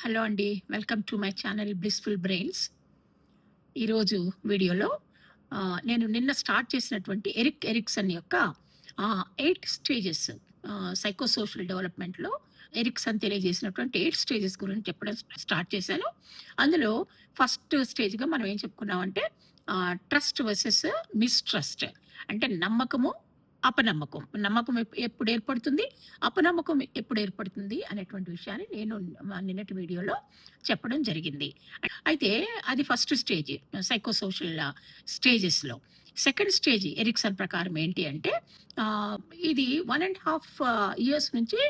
Hello అండి. Welcome to my channel blissful brains. ఈరోజు వీడియోలో నేను నిన్న స్టార్ట్ చేసినటువంటి ఎరిక్ ఎరిక్సన్ యొక్క 8 స్టేజెస్ సైకో సోషల్ డెవలప్‌మెంట్‌లో ఎరిక్సన్ తెలియజేసినటువంటి 8 స్టేజెస్ గురించి చెప్పడం స్టార్ట్ చేశాను. అందులో ఫస్ట్ స్టేజ్‌గా మనం ఏం చెప్పుకున్నామంటే ట్రస్ట్ వర్సెస్ మిస్‌ట్రస్ట్. అంటే నమ్మకము, అపనమ్మకం. నమ్మకం ఎప్పుడు ఏర్పడుతుంది, అపనమ్మకం ఎప్పుడు ఏర్పడుతుంది అనేటువంటి విషయాన్ని నేను నిన్నటి వీడియోలో చెప్పడం జరిగింది. అయితే అది ఫస్ట్ స్టేజ్ సైకో సోషల్ స్టేజెస్‌లో. సెకండ్ స్టేజ్ ఎరిక్సన్ ప్రకారం ఏంటి అంటే ఆహ్, ఇది 1 ½ ఇయర్స్ నుంచి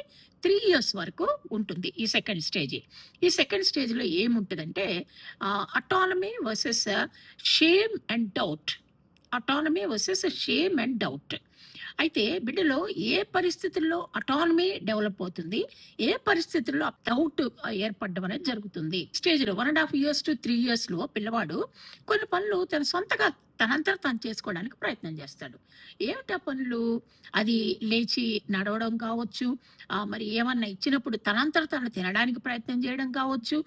3 ఇయర్స్ వరకు ఉంటుంది ఈ సెకండ్ స్టేజ్. ఈ సెకండ్ స్టేజ్‌లో ఏముంటదంటే autonomy versus shame and doubt. Autonomy versus shame and doubt. అయితే బిడ్డలో ఏ పరిస్థితుల్లో అటానమీ డెవలప్ అవుతుంది, ఏ పరిస్థితుల్లో డౌట్ ఏర్పడడం అనేది జరుగుతుంది. స్టేజ్‌లో 1 ½ ఇయర్స్ టు 3 ఇయర్స్‌లో పిల్లవాడు కొన్ని పనులు తన సొంతగా తనంతట తాను చేసుకోవడానికి ప్రయత్నం చేస్తాడు. ఏమిటా పనులు? అది లేచి నడవడం కావచ్చు, మరి ఏమన్నా ఇచ్చినప్పుడు తనంతట తాను తినడానికి ప్రయత్నం చేయడం కావచ్చు,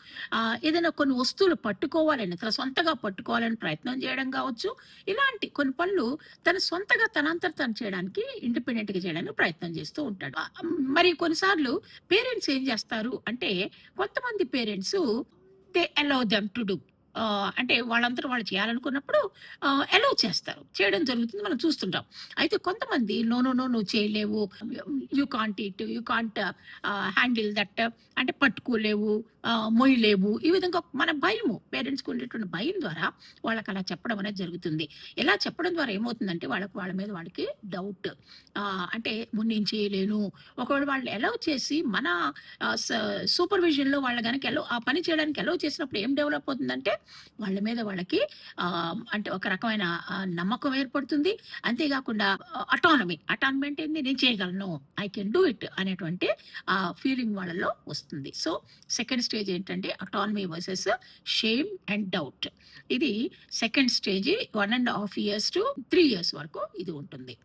ఏదైనా కొన్ని వస్తువులు పట్టుకోవాలని తన సొంతగా పట్టుకోవాలని ప్రయత్నం చేయడం కావచ్చు. ఇలాంటి కొన్ని పనులు తన సొంతగా తనంతట తాను చేయడానికి ఇండిపెండెంట్‌గా చేయడానికి ప్రయత్నం చేస్తూ ఉంటాడు. మరి కొన్నిసార్లు పేరెంట్స్ ఏం చేస్తారు అంటే కొంతమంది parents they allow them to do. అంటే వాళ్ళంతట వాళ్ళు చేయాలనుకున్నప్పుడు అలౌ చేస్తారు. చేయడం జరుగుతుంది. మనం చూస్తుంటాం. అయితే కొంతమంది నో, నో, నో నువ్వు చేయలేవు. You can't eat. You can't handle that. అంటే పట్టుకోలేవు, మొయ్యలేవు. ఈ విధంగా మన భయము పేరెంట్స్‌కి ఉండేటువంటి భయం ద్వారా వాళ్ళకి అలా చెప్పడం అనేది జరుగుతుంది. ఇలా చెప్పడం ద్వారా ఏమవుతుందంటే వాళ్ళ మీద వాళ్ళకి డౌట్. అంటే నేను చేయలేను. ఒకవేళ వాళ్ళు అలౌ చేసి మన సూపర్విజన్‌లో వాళ్ళు గనక ఆ పని చేయడానికి అలౌ చేసినప్పుడు ఏం డెవలప్ అవుతుందంటే వాళ్ళ మీద వాళ్ళకి అంటే ఒక రకమైన నమ్మకం ఏర్పడుతుంది. అంతేగాకుండా అటానమీ. అటానమీ అంటే ఏంది? నేను చేయగలను. ఐ కెన్ డూ ఇట్ అనేటువంటి ఫీలింగ్ వాళ్ళలో వస్తుంది. సో, సెకండ్ స్టేజ్ ఏంటంటే autonomy versus shame and doubt. ఇది second stage 1 ½ years to 3 years వరకు ఇది ఉంటుంది.